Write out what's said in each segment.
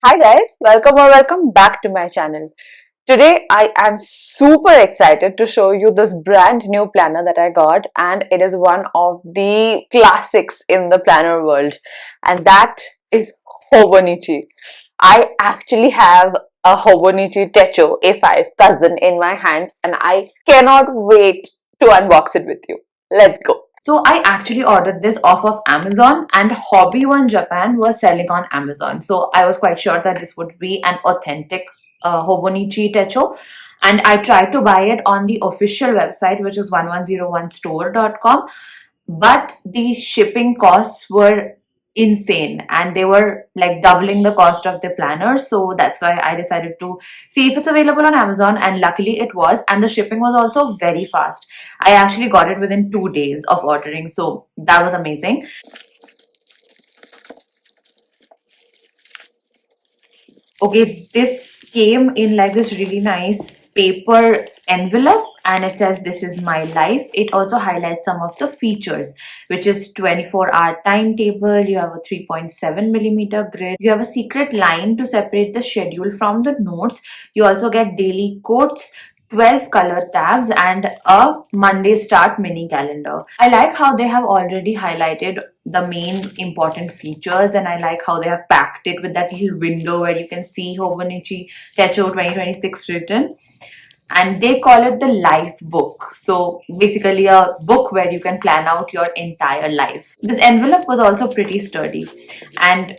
Hi guys, welcome back to my channel. Today I am super excited to show you this brand new planner that I got, and it is one of the classics in the planner world, and that is Hobonichi. I actually have a Hobonichi Techo A5 cousin in my hands and I cannot wait to unbox it with you. Let's go. So I actually ordered this off of Amazon, and Hobby One Japan was selling on Amazon. So I was quite sure that this would be an authentic Hobonichi Techo. And I tried to buy it on the official website, which is 1101store.com. But the shipping costs were insane, and they were like doubling the cost of the planner. So that's why I decided to see if it's available on Amazon, and luckily it was. And the shipping was also very fast. I actually got it within 2 days of ordering, so that was amazing. Okay, this came in like this really nice paper envelope, and it says this is my life. It also highlights some of the features, which is 24-hour timetable. You have a 3.7 millimeter grid. You have a secret line to separate the schedule from the notes. You also get daily quotes, 12 color tabs, and a Monday start mini calendar. I like how they have already highlighted the main important features, and I like how they have packed it with that little window where you can see Hobonichi Techo 2026 written. And they call it the life book. So basically a book where you can plan out your entire life. This envelope was also pretty sturdy, and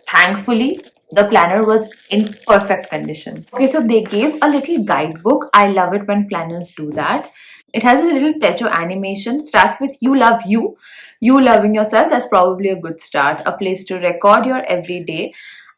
thankfully the planner was in perfect condition. Okay, so they gave a little guidebook. I love it when planners do that. It has a little Techo animation. Starts with you love you. You loving yourself, that's probably a good start. A place to record your everyday,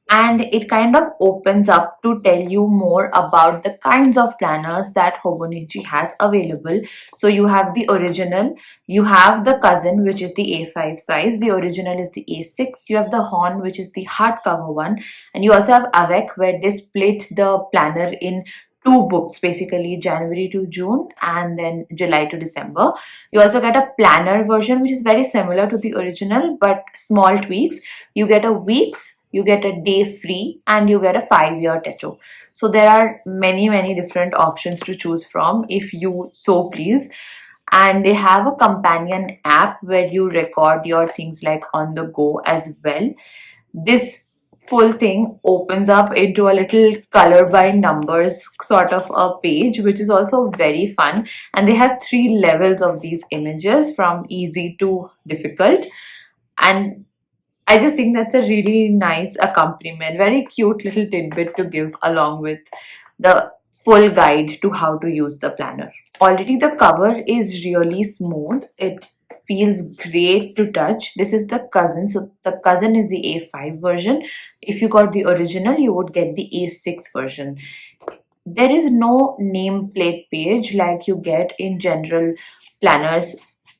and it kind of opens up to tell you more about the kinds of planners that Hobonichi has available. So you have the original, you have the cousin, which is the A5 size, the original is the A6, you have the Horn, which is the hardcover one, and you also have Avec, where they split the planner in two books, basically January to June and then July to December. You also get a planner version, which is very similar to the original but small tweaks. You get a weeks, you get a day free, and you get a 5-year techo. So there are many different options to choose from if you so please. And they have a companion app where you record your things like on the go as well. This full thing opens up into a little color by numbers sort of a page, which is also very fun. And they have 3 levels of these images, from easy to difficult. And I just think that's a really nice accompaniment, very cute little tidbit to give along with the full guide to how to use the planner. Already the cover is really smooth. It feels great to touch. This is the cousin. So the cousin is the A5 version. If you got the original, you would get the A6 version. There is no nameplate page like you get in general planners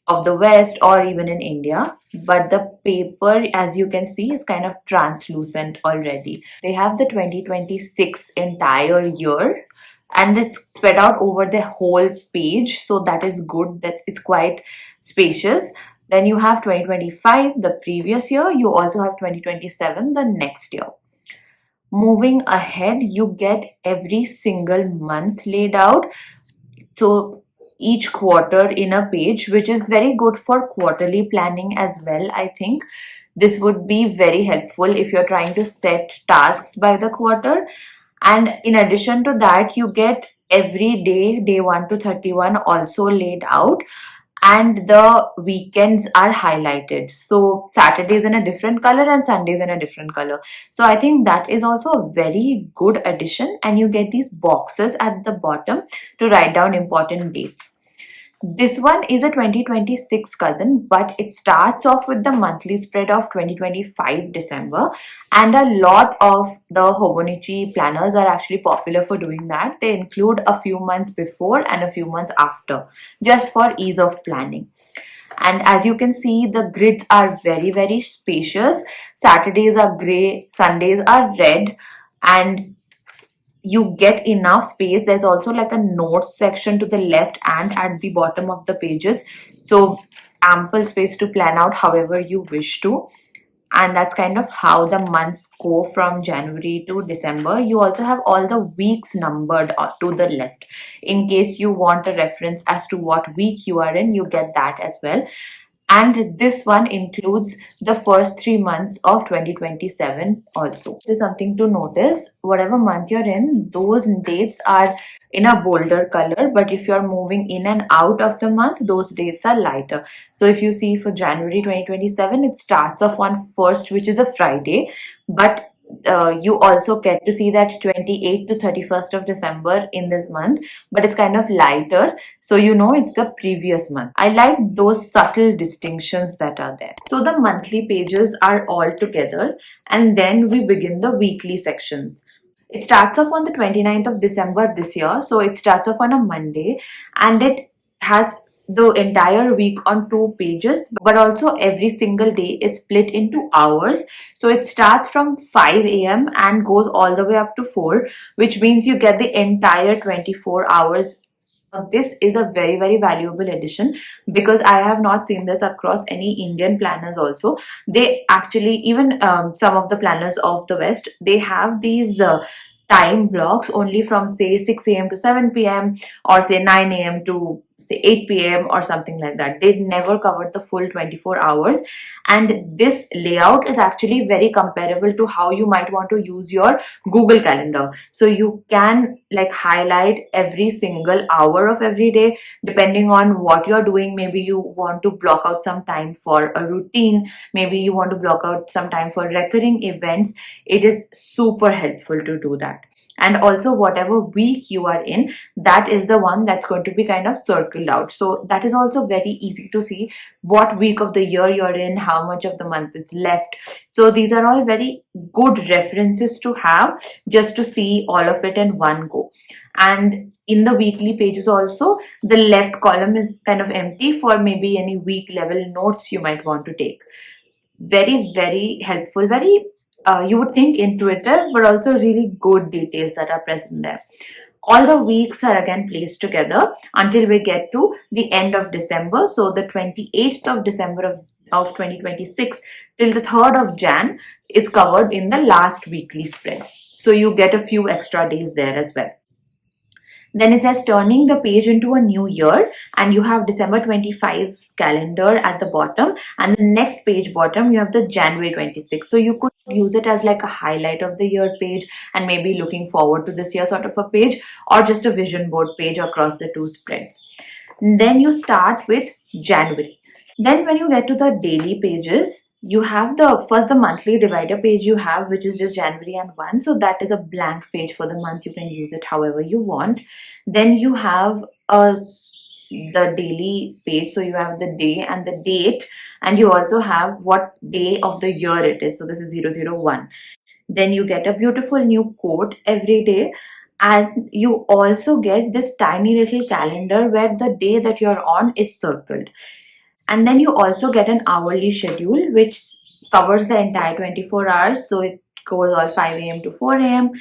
of the West or even in India, but the paper, as you can see, is kind of translucent already. They have the 2026 entire year, and it's spread out over the whole page, so that is good. That it's quite spacious. Then you have 2025, the previous year. You also have 2027, the next year. Moving ahead, you get every single month laid out. So each quarter in a page, which is very good for quarterly planning as well. I think this would be very helpful if you're trying to set tasks by the quarter. And in addition to that, you get every day, day 1 to 31, also laid out, and the weekends are highlighted. So Saturdays in a different color and Sundays in a different color. So I think that is also a very good addition, and you get these boxes at the bottom to write down important dates. This one is a 2026 cousin, but it starts off with the monthly spread of 2025 December, and a lot of the Hobonichi planners are actually popular for doing that. They include a few months before and a few months after, just for ease of planning. And as you can see, the grids are very spacious. Saturdays are gray, Sundays are red, and you get enough space. There's also like a notes section to the left and at the bottom of the pages, so ample space to plan out however you wish to. And that's kind of how the months go from January to December. You also have all the weeks numbered to the left. In case you want a reference as to what week you are in, you get that as well. And this one includes the first 3 months of 2027 also. This is something to notice. Whatever month you're in, those dates are in a bolder color, but if you're moving in and out of the month, those dates are lighter. So if you see for January 2027, it starts off on 1st, which is a Friday, but you also get to see that 28th to 31st of December in this month, but it's kind of lighter, so you know it's the previous month. I like those subtle distinctions that are there. So the monthly pages are all together, and then we begin the weekly sections. It starts off on the 29th of December this year, so it starts off on a Monday, and it has the entire week on 2 pages, but also every single day is split into hours. So it starts from 5 a.m. and goes all the way up to 4, which means you get the entire 24 hours. This is a very, very valuable addition because I have not seen this across any Indian planners also. They actually, even some of the planners of the West, they have these time blocks only from say 6 a.m. to 7 p.m. or say 9 a.m. to say 8 p.m. or something like that. They never covered the full 24 hours. And this layout is actually very comparable to how you might want to use your Google Calendar. So you can like highlight every single hour of every day depending on what you're doing. Maybe you want to block out some time for a routine, maybe you want to block out some time for recurring events. It is super helpful to do that. And also whatever week you are in, that is the one that's going to be kind of circled out, so that is also very easy to see what week of the year you're in, how much of the month is left. So these are all very good references to have just to see all of it in one go. And in the weekly pages also, the left column is kind of empty for maybe any week level notes you might want to take. Very, very helpful, very you would think intuitive, but also really good details that are present there. All the weeks are again placed together until we get to the end of December. So the 28th of December of 2026 till the 3rd of Jan is covered in the last weekly spread. So you get a few extra days there as well. Then it says turning the page into a new year, and you have December 25's calendar at the bottom, and the next page bottom you have the January 26. So you could use it as like a highlight of the year page and maybe looking forward to this year sort of a page, or just a vision board page across the two spreads. And then you start with January. Then when you get to the daily pages, you have the monthly divider page you have, which is just January and 1. So that is a blank page for the month. You can use it however you want. Then you have the daily page. So you have the day and the date, and you also have what day of the year it is. So this is 001. Then you get a beautiful new quote every day. And you also get this tiny little calendar where the day that you're on is circled. And then you also get an hourly schedule which covers the entire 24 hours. So it goes all 5 a.m. to 4 a.m.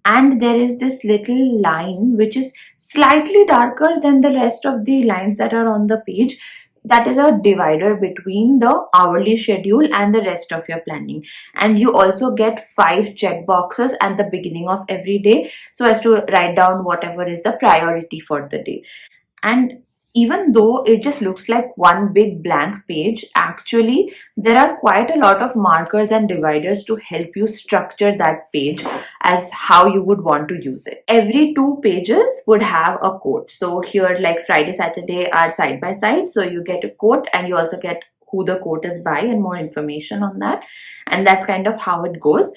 And there is this little line which is slightly darker than the rest of the lines that are on the page. That is a divider between the hourly schedule and the rest of your planning. And you also get 5 check boxes at the beginning of every day so as to write down whatever is the priority for the day. And even though it just looks like one big blank page, actually there are quite a lot of markers and dividers to help you structure that page as how you would want to use it. Every 2 pages would have a quote. So here, like Friday, Saturday are side by side. So you get a quote and you also get who the quote is by and more information on that. And that's kind of how it goes.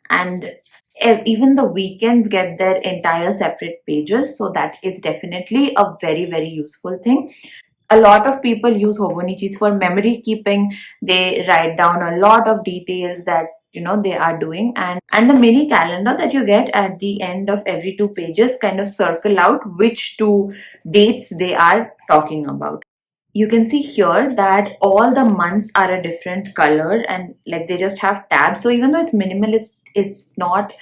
And even the weekends get their entire separate pages, so that is definitely a very, very useful thing. A lot of people use Hobonichis for memory keeping. They write down a lot of details that they are doing, and the mini calendar that you get at the end of every 2 pages kind of circle out which 2 dates they are talking about. You can see here that all the months are a different color, and like they just have tabs. So even though it's minimalist, it's not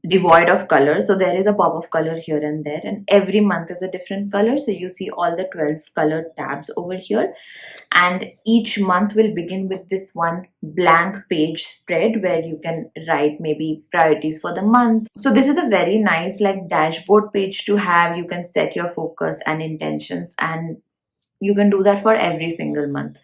devoid of color. So there is a pop of color here and there, and every month is a different color. So you see all the 12 color tabs over here, and each month will begin with this one blank page spread where you can write maybe priorities for the month. So this is a very nice like dashboard page to have. You can set your focus and intentions, and you can do that for every single month.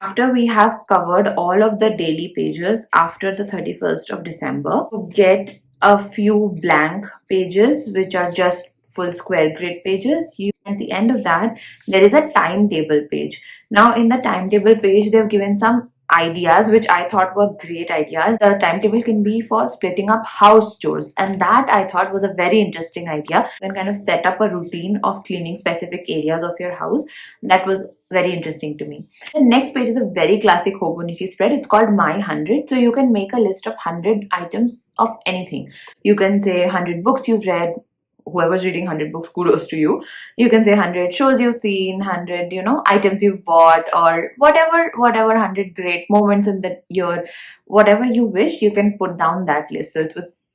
After we have covered all of the daily pages after the 31st of December, you get a few blank pages which are just full square grid pages. At the end of that, there is a timetable page. Now, in the timetable page, they've given some ideas which I thought were great ideas. The timetable can be for splitting up house chores, and that I thought was a very interesting idea. You can kind of set up a routine of cleaning specific areas of your house. That was very interesting to me. The next page is a very classic Hobonichi spread. It's called My 100. So you can make a list of 100 items of anything. You can say 100 books you've read. Whoever's reading 100 books, kudos to you. You can say 100 shows you've seen, 100, items you've bought, or whatever 100 great moments in the year, whatever you wish, you can put down that list. So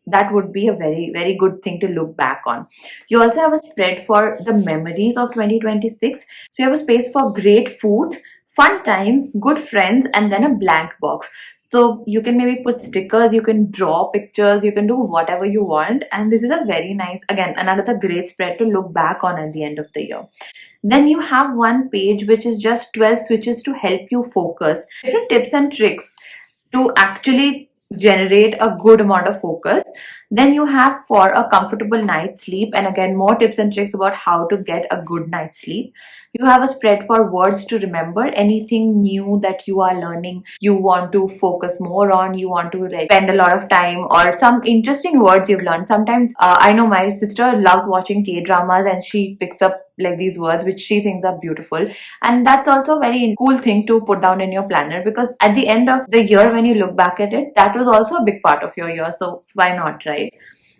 that would be a very, very good thing to look back on. You also have a spread for the memories of 2026. So you have a space for great food, fun times, good friends, and then a blank box. So you can maybe put stickers, you can draw pictures, you can do whatever you want. And this is a very nice, again, another great spread to look back on at the end of the year. Then you have one page which is just 12 switches to help you focus. Different tips and tricks to actually generate a good amount of focus. Then you have for a comfortable night's sleep, and again more tips and tricks about how to get a good night's sleep. You have a spread for words to remember, anything new that you are learning, you want to focus more on, you want to like spend a lot of time, or some interesting words you've learned. Sometimes I know my sister loves watching K-dramas, and she picks up like these words which she thinks are beautiful, and that's also a very cool thing to put down in your planner, because at the end of the year when you look back at it, that was also a big part of your year, so why not, right?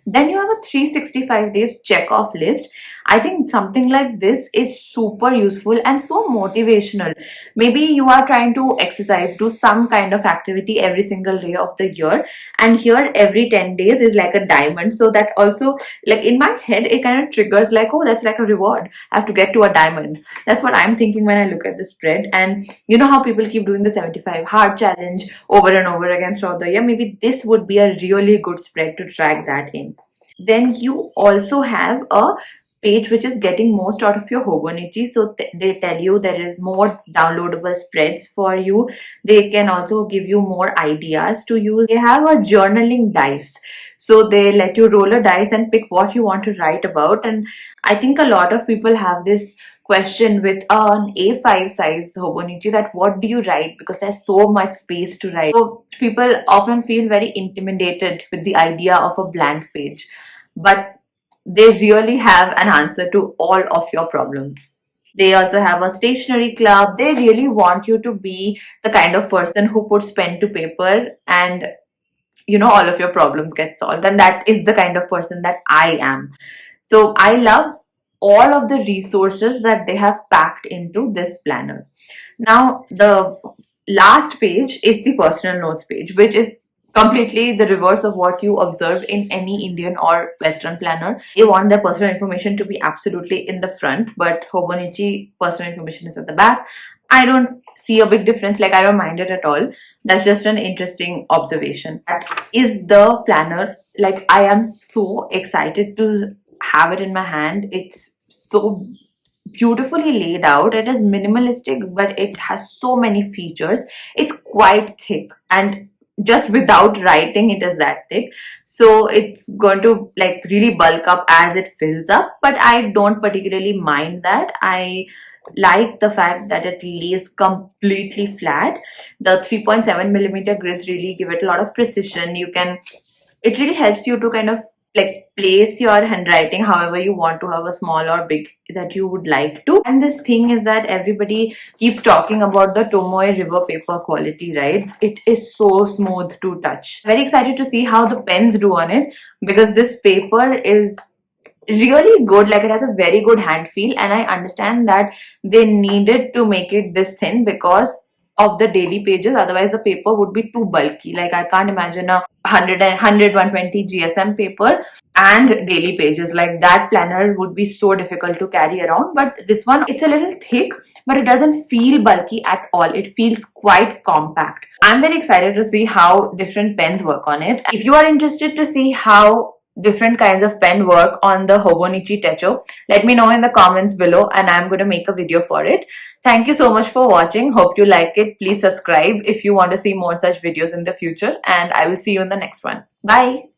Then you have a 365 days check off list. I think something like this is super useful and so motivational. Maybe you are trying to exercise, do some kind of activity every single day of the year, and here every 10 days is like a diamond. So that also, like in my head, it kind of triggers like, oh, that's like a reward. I have to get to a diamond. That's what I'm thinking when I look at the spread. And you know how people keep doing the 75 hard challenge over and over again throughout the year? Maybe this would be a really good spread to track that in. Then you also have a page which is getting most out of your Hobonichi. So they tell you there is more downloadable spreads for you. They can also give you more ideas to use. They have a journaling dice. So they let you roll a dice and pick what you want to write about. And I think a lot of people have this question with an A5 size Hobonichi, that what do you write, because there's so much space to write. So people often feel very intimidated with the idea of a blank page, but they really have an answer to all of your problems. They also have a stationery club. They really want you to be the kind of person who puts pen to paper, and all of your problems get solved. And that is the kind of person that I am. So I love all of the resources that they have packed into this planner. Now, the last page is the personal notes page, which is completely the reverse of what you observe in any Indian or Western planner. They want their personal information to be absolutely in the front, but Hobonichi personal information is at the back. I don't see a big difference, like I don't mind it at all. That's just an interesting observation. That is the planner. Like I am so excited to have it in my hand. It's so beautifully laid out. It is minimalistic, but it has so many features. It's quite thick, and just without writing it is that thick, so it's going to like really bulk up as it fills up, but I don't particularly mind that. I like the fact that it lays completely flat. The 3.7 millimeter grids really give it a lot of precision. It really helps you to kind of like place your handwriting however you want to, have a small or big that you would like to. And this thing is that everybody keeps talking about the Tomoe river paper quality, right? It is so smooth to touch. Very excited to see how the pens do on it, because this paper is really good. Like it has a very good hand feel, and I understand that they needed to make it this thin because of the daily pages. Otherwise the paper would be too bulky. Like I can't imagine a 120 GSM paper and daily pages. Like that planner would be so difficult to carry around. But this one, it's a little thick, but it doesn't feel bulky at all. It feels quite compact. I'm very excited to see how different pens work on it. If you are interested to see how different kinds of pen work on the Hobonichi Techo, let me know in the comments below and I'm going to make a video for it. Thank you so much for watching. Hope you like it. Please subscribe if you want to see more such videos in the future, and I will see you in the next one. Bye.